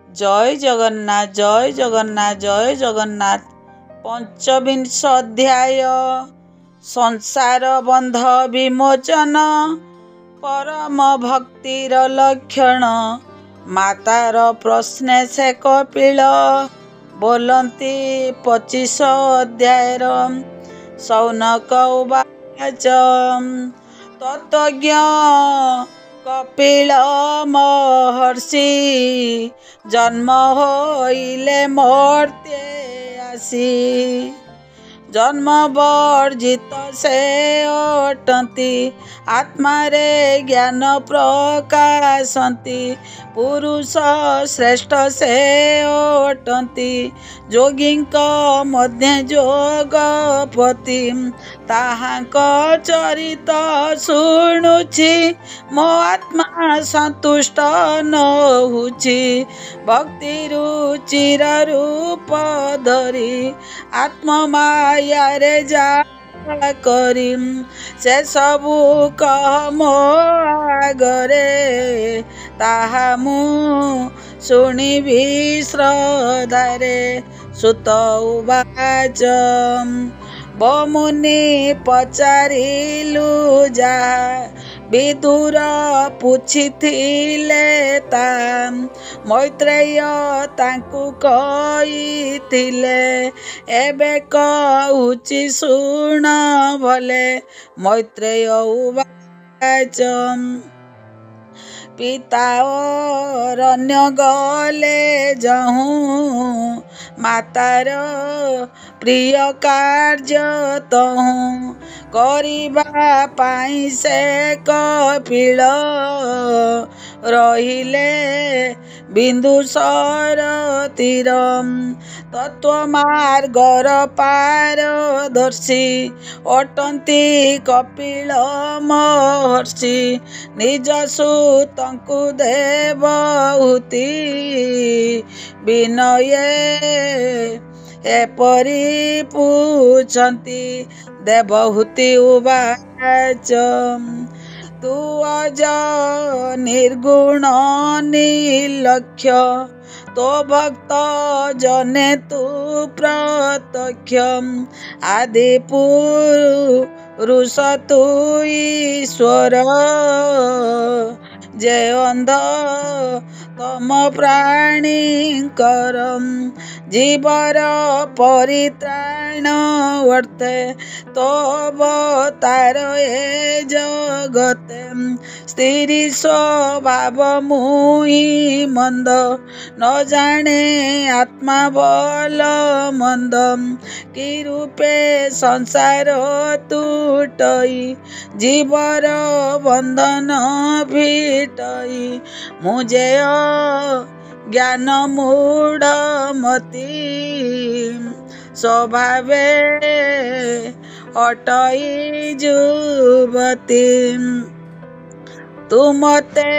जय जगन्नाथ जय जगन्नाथ जय जगन्नाथ। पंचविंश अध्याय संसार बंध विमोचन। परम भक्तिर लक्षण मातार प्रश्न से कपिल बोलती 25 अध्यायर। शौनक उवाच तत्त्वज्ञ कपिल महर्षि जन्म होइले मर्त्ये आसी। जन्म वर्जित से अटंती आत्मा रे ज्ञान प्रकाशंती। पुरुष श्रेष्ठ से अटंती जोगिंक मध्य जोगपति। ताहांक चरित शुणुछि मो आत्मा संतुष्ट न हुछि। भक्ति रुचिर रूप धरी आत्म माया रे जा करी। से सबु कह मो आगरे ताहा मु शुणिबि श्रद्धारे। सुत उवाच मुनि पचारिलु जाहा विदुर पुछिथिले ता। मैत्रेय तांकु कहिथिले एबे कहुछि शुण भले। मैत्रेय उवाच पिता अरण्य गले जहूँ मातार प्रिय कार्य तहूँ। करिबा पाई से कपिल रहिले बिंदुसर तीर। तत्व मार्गर पारदर्शी अटंती कपिल महर्षि। निज सुतंकु देवहूति विनये एपरि पूछंती। देवहूति उवाच तू अज निर्गुण निर्लक्ष्य तो भक्त जने तू प्रत्यक्ष। आदि पुरुष तू ईश्वर जे अंध तम प्राणी करम। जीवर परित्राण वर्ते तो अवतार ए जगते। स्थिर स्वभाव मुहि मंद न जाने आत्मा बल मंद। कि रूपे संसार तुटई जीवर बंधन भिटई। मुझे ज्ञान मूढ़ मति स्वभावे अटई जुवती। तू मते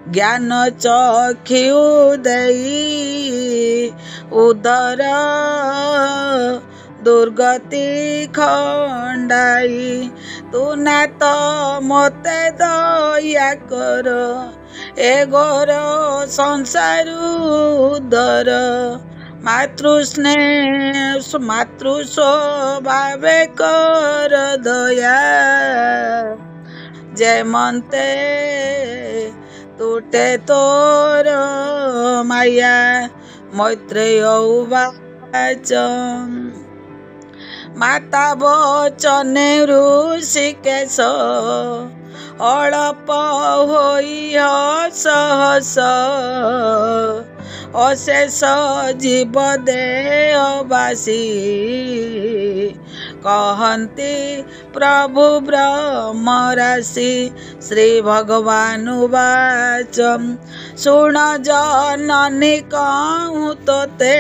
ज्ञान चक्षु देई उदर दुर्गति खंडाई। तू ना तो मते दया कर ए घोर संसार उदर। मातृस्नेह मातृ स्वभावे कर दया। जय मनते तुटे तोर माया। मैत्रेय उवाच माता वचने ऋषिकेश अळप होई सहस। अशेष जीव देहवासी कहन्ति प्रभु ब्रह्म राशि। श्री भगवान उवाच शुण जननी कहूँ तोते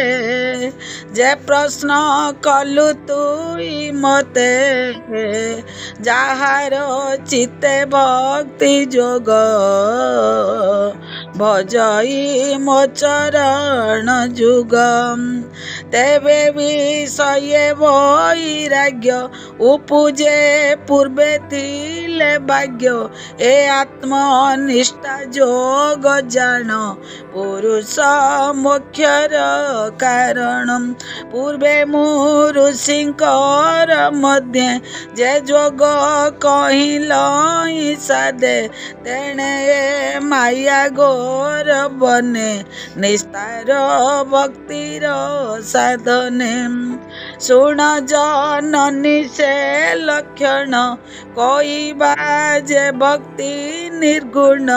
जे प्रश्न कलु तुई मते। जहार चित्ते भक्ति जोग भजई मो चरण जुग तेबे विषये वैराग्य उपुजे पूर्वे थिले भाग्य ए आत्मनिष्ठा जोग जान पुरुष मोक्षर कारण पूर्वे मु ऋषिंकर मध्य जे जोग कहिल साधे तेणे माया गोर बने निस्तार भक्तिर साधने सुण जननी से लक्षण कहिबा जे भक्ति निर्गुण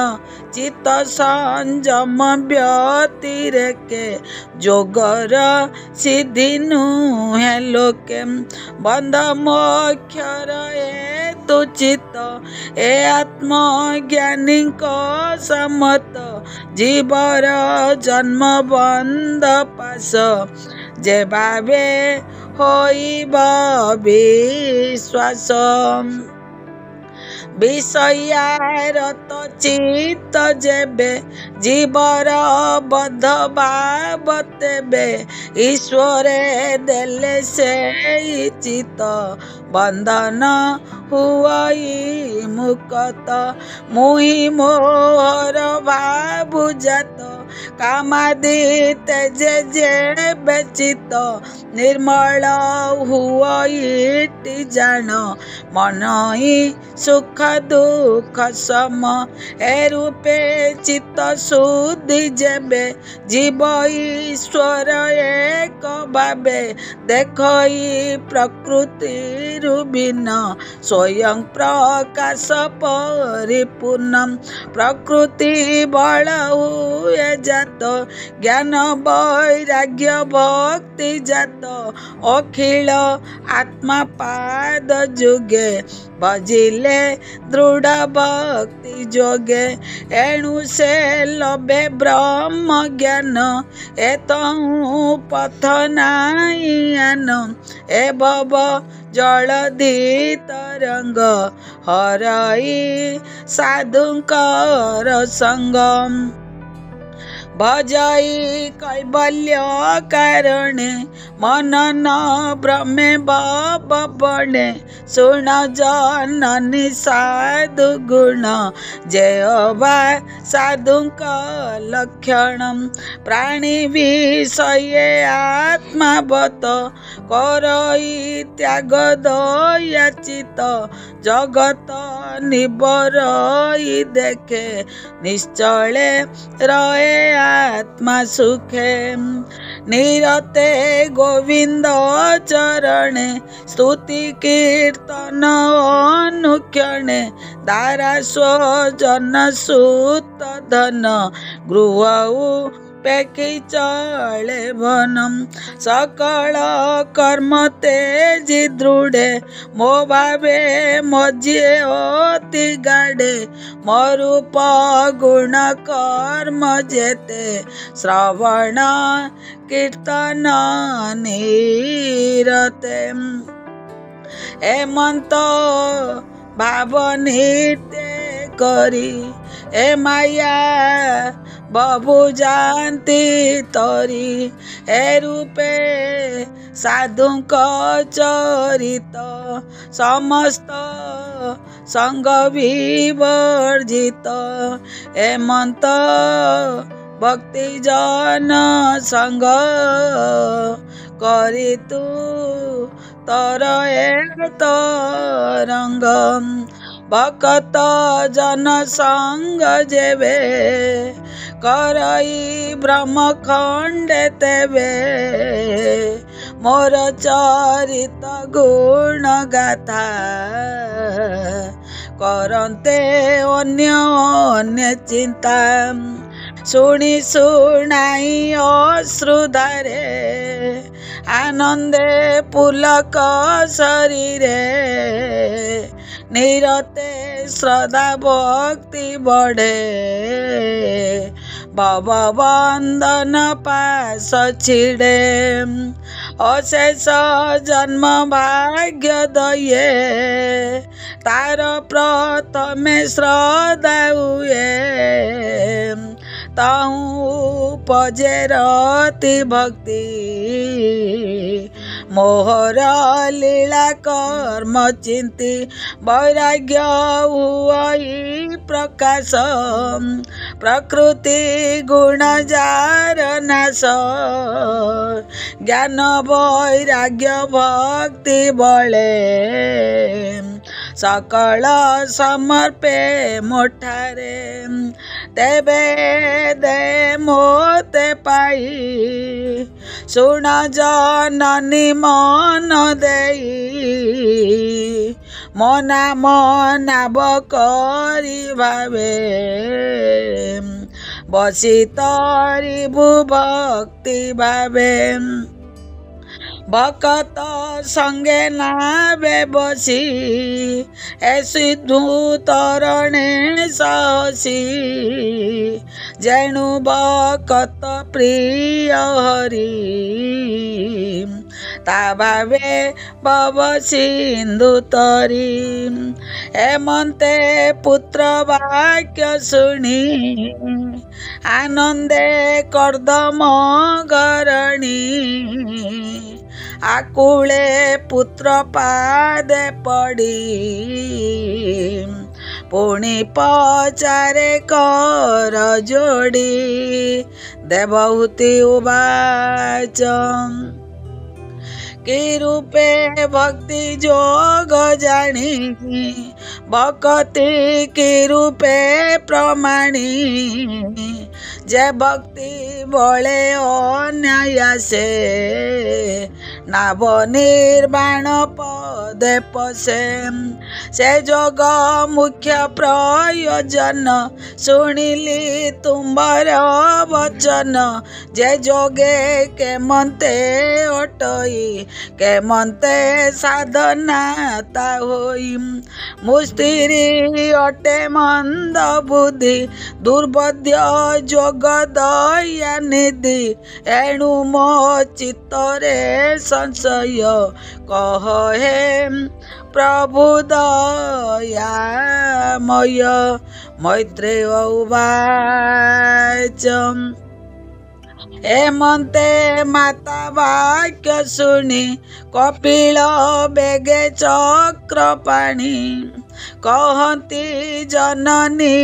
चित्त संयम व्यतिरेके जोगर सिद्धि नुहे लोके बंध मोक्षर हेतु चित्त ए आत्मज्ञानी समत जीवर जन्म बंध पास जे भावे होइब विश्वास विषयारत चित्त जेबे जीवर बद्ध भाव तेबे ईश्वरे देले से चित्त बंधन हुई मुक्त मुहि मोहर भाव जात कामादि तेजे जे बेचित निर्मल हुई जान मन ही सुख दुख सम ए रूपे चित्त शुद्धि जेबे जीव ईश्वर एक भावे देखई प्रकृति भिन्न स्वयं प्रकाश परिपूर्ण प्रकृति बल हुए जात ज्ञान वैराग्य भक्ति जात अखिल आत्मा पाद जुगे बजिले दृढ़ भक्ति जोगे एणु से लभे ब्रह्म ज्ञान एतहु पथ नाइन ए भव जलधि तरंग हरई साधुकर संगम भजई कैबल्य कारणे मनन ब्रह्मे बने सुन जननी साधु गुण जयवा साधुक लक्षण प्राणी विषये आत्मावत करई त्याग दयाचित जगत निबरई देखे निश्चले रहे आत्मा सुखे निरते गोविंद चरणे स्तुति कीर्तन अनुक्षणे दारा स्वजन सुत धन गृह पेकी चले बनम सकल कर्म तेजी दृढ़े मो भावे मजिए अति गाढ़े मरूप गुण कर्म जेते श्रवण कीर्तन निरते हेमंत भाव नृत्य करी ए माया बबू जानती तरी ए रूपे साधुक चरित समस्त संग विवर्जित हेमंत भक्ति जन संग करी तू तर एक तरंग भक्त जन संग जेबे करई ब्रह्म खंडे तेबे मोर चरित गुण गाथा करते अन्य अन्य चिंता शुणी शुणाई अश्रुधारे आनंदे पुलक शरीरे निरते श्रद्धा भक्ति बढ़े भव बंधन पास छिड़े अशेष जन्म भाग्य दये तार प्रथमे श्रद्धा हुए ताहू पजे रति भक्ति मोहर लीला कर्म चिंती वैराग्य हुई प्रकाश प्रकृति गुण जार नाश ज्ञान वैराग्य भक्ति बले सकल समर्पे मोठारे तेबे दे मोते पाई सुन जननी मन देई मना मनाब करी भावे बसी तरिबु भक्ति भावे भक्त संगे नावे बसी ए सिद्धू तरणे साहसी जेणु भक्त प्रिय हरि ता भावे भव सिंधु तरी हेमंते पुत्र वाक्य शुणी आनंदे कर्दम गरणी आकुले पुत्र पादे पड़ी पुणी पचारे कर जोड़ी देवहूति उवाच कि रूपे भक्ति जोग जानी भक्ति की रूपे प्रमाणी जे भक्ति बले अन्याय से नाव निर्वाण पदे पसे से जोग मुख्य प्रयोजन सुनिली तुम्हार वचन जे जोगे के मनते अटई के मनते साधना ता होई मुस्तिरी अटे मंद बुद्धि दुर्बोध्य जोग दया निधि एणु मो चित्तरे संशय कह हे प्रभु दयामय मैत्रेय उवाच हेमंते माता वाक्य शुणी कपिल बेगे चक्रपाणी कहती जननी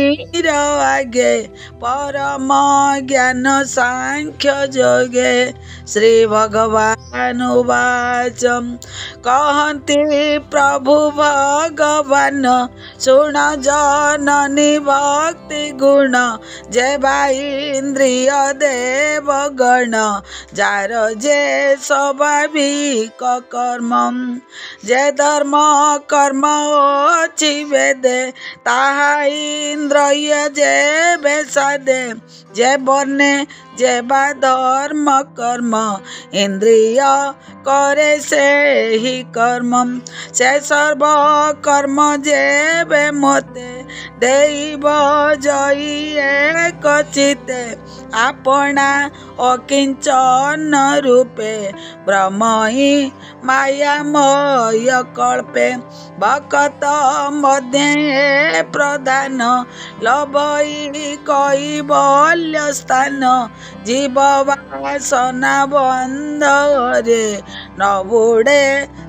आगे परम ज्ञान सांख्य जोगे श्री भगवान उवाच कहती प्रभु भगवान सुन जननी भक्ति गुण जे भाई इंद्रिय देव गण जार जे स्वाभाविक कर्म जे धर्म कर्म अछि वेदे ताहा इंद्रिय जे बेसादे जे बने जे बा धर्म कर्म इंद्रिय करे से ही कर्म से सर्व कर्म जे बे मते देव जई एक चिते आपना अकिंचन रूपे ब्रह्मई मायामय कल्पे भक्त मध्य प्रधान लभई कैवल्य स्थान जीव वासना बंध रे न बुड़े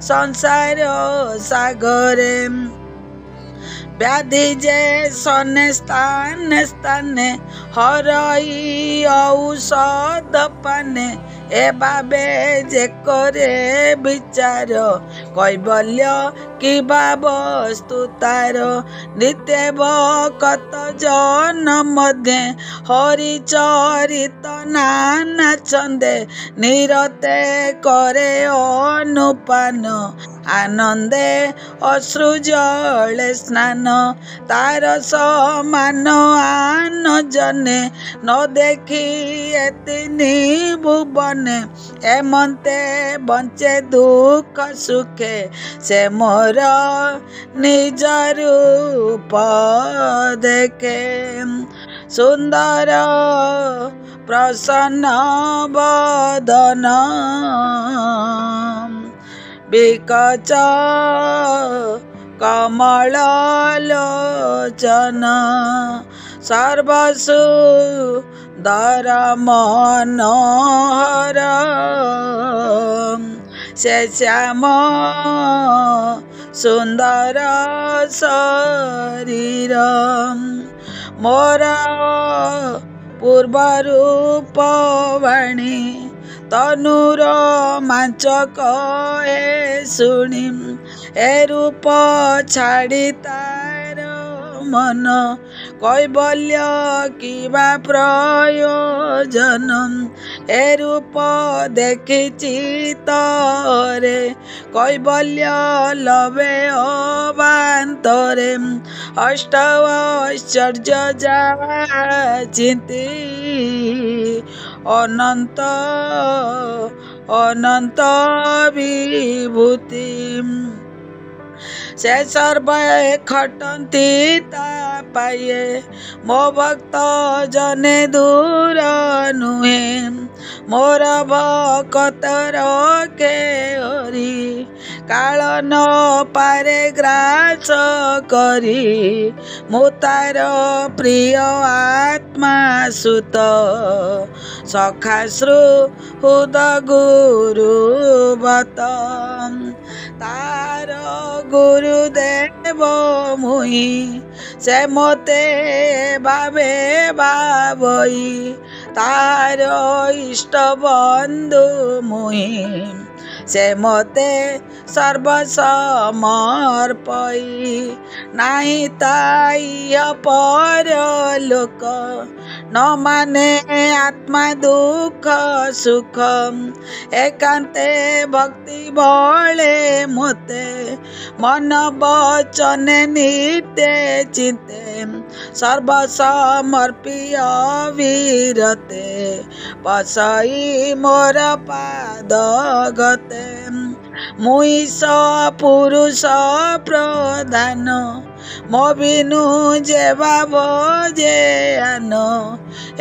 संसार सागरे व्याधि जे सने स्थाने स्थाने हरई औषध पाने ए बाबे जे करे विचार कैवल्य कि वस्तु तार नित्य भक्त जन मध्य हरि चरित नाना छंदे निरते करे अनुपान आनंदे अश्रु जले स्नान तार समान आन जने न देखी एतिनी भुवने एमंते बंचे दुख सुखे से मोर निज रूप देखे सुंदर प्रसन्न बदन बिकच कमल लोचन सर्वसु दर मनोहर से श्याम सुंदर शरीर मोर पूर्व रूप वाणी तनुर मांचक हे शुणी ए रूप छाड़ी तार मन कैबल्य किबा प्रयोजन ए रूप देखिछि तरे कैबल्य लभे अबान्तरे अष्ट ऐश्वर्य जाचिति अनंत अनंत विभूति से सर्व खटंती ता पाए मो भक्त जने दूर नुहे मोर भकतर के हरि काल न पारे ग्रास करी मुतार प्रिय आत्मा सुत सखाश्रु हुद गुरु बत तार गुरुदेव मुई से मोते भावे भावई तार इष्ट बंधु मुई से मोते सर्वसमर्पई नाही ताई पर लोक न माने आत्मा दुख सुख एकांते भक्ति बले मोते मन वचने नित्य चिंते सर्वसमर्पिय वीरते पसई मोर पाद गते मुई स पुरुष प्रधान मो बिनु जे भाव जे आन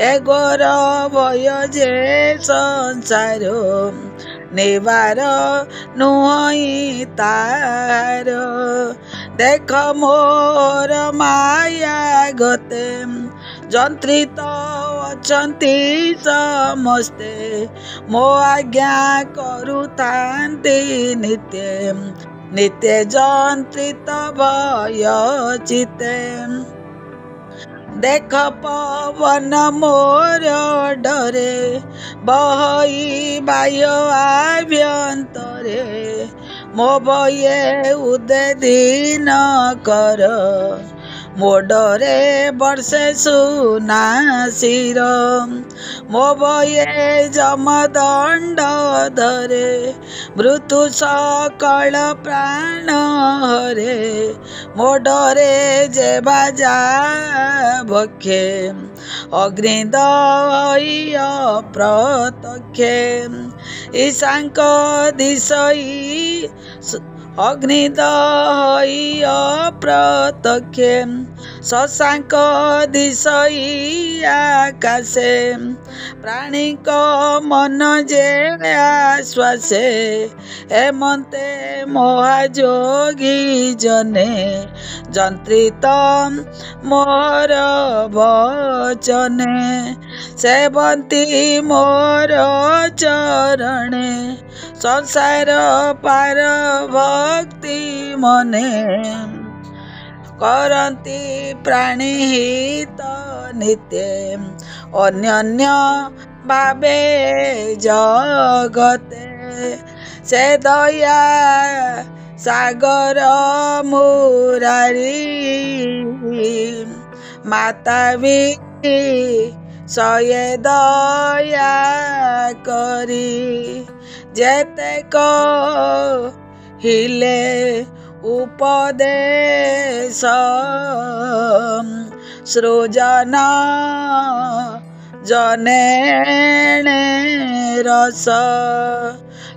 ए गोर भय जे संसार निवार नुई तार देख मोर माया गते जंत्रित अछंती समस्ते मो आज्ञा करुतांती नित्य नित्य जंत्रित भय चिते देख पवन मोर डरे बहई बाह्य आभ्यंतरे मो बये उदय दीन कर मोडरे वर्षे सुनाशिर मो बये जमदंड धरे मृत्यु सकल प्राण हरे मोडरे जे बाजा भक्षे अग्निदय प्रत्यक्षे ईशांक दिशई अग्निदय प्रत्यक्षे शशांक दिशई आकाशे प्राणिक मन जे आश्वासे हेमंते महाजोगी जने जंत्रित मोर वचने सेवंती मोर चरणे संसार पार भक्ति मने करंती प्राणी हित नित्य अन्य भावे जगते से दया सागर मुरारी माता भी सये दया करी जेते को हिले उपदेश सृजन जनेणे रस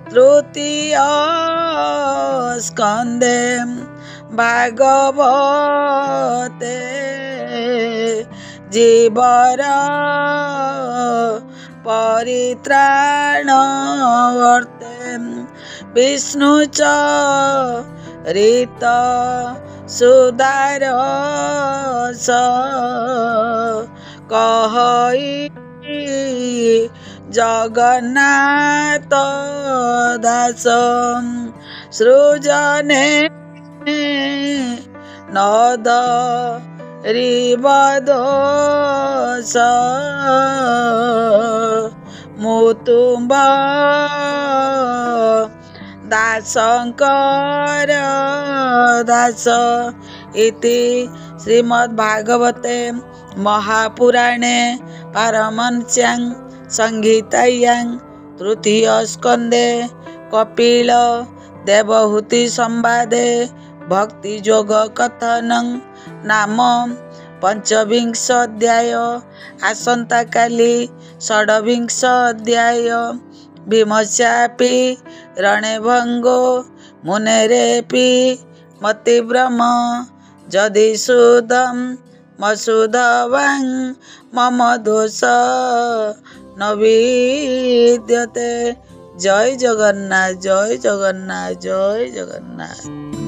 तृतीय स्कंदे भागवते जीवर परित्राण वर्ते विष्णु चरित सुदारस कहई जगन्नाथ दास सृजने नद रिबदोष मुतुम्ब दासंकर दास इति श्रीमद्भागवते महापुराणे पारमहंस्यां संहितायां तृतीय स्कंदे कपिल देवहूति संवादे भक्ति योग कथनं नाम पंचविंश अध्याय आसंता काली षड्विंश अध्याय भीमस्यापि रणे भंगो मुनेरेपि मतिभ्रम जदि सुदं मसुधवं मम दोष न विद्यते। जय जगन्नाथ जय जगन्नाथ जय जगन्नाथ।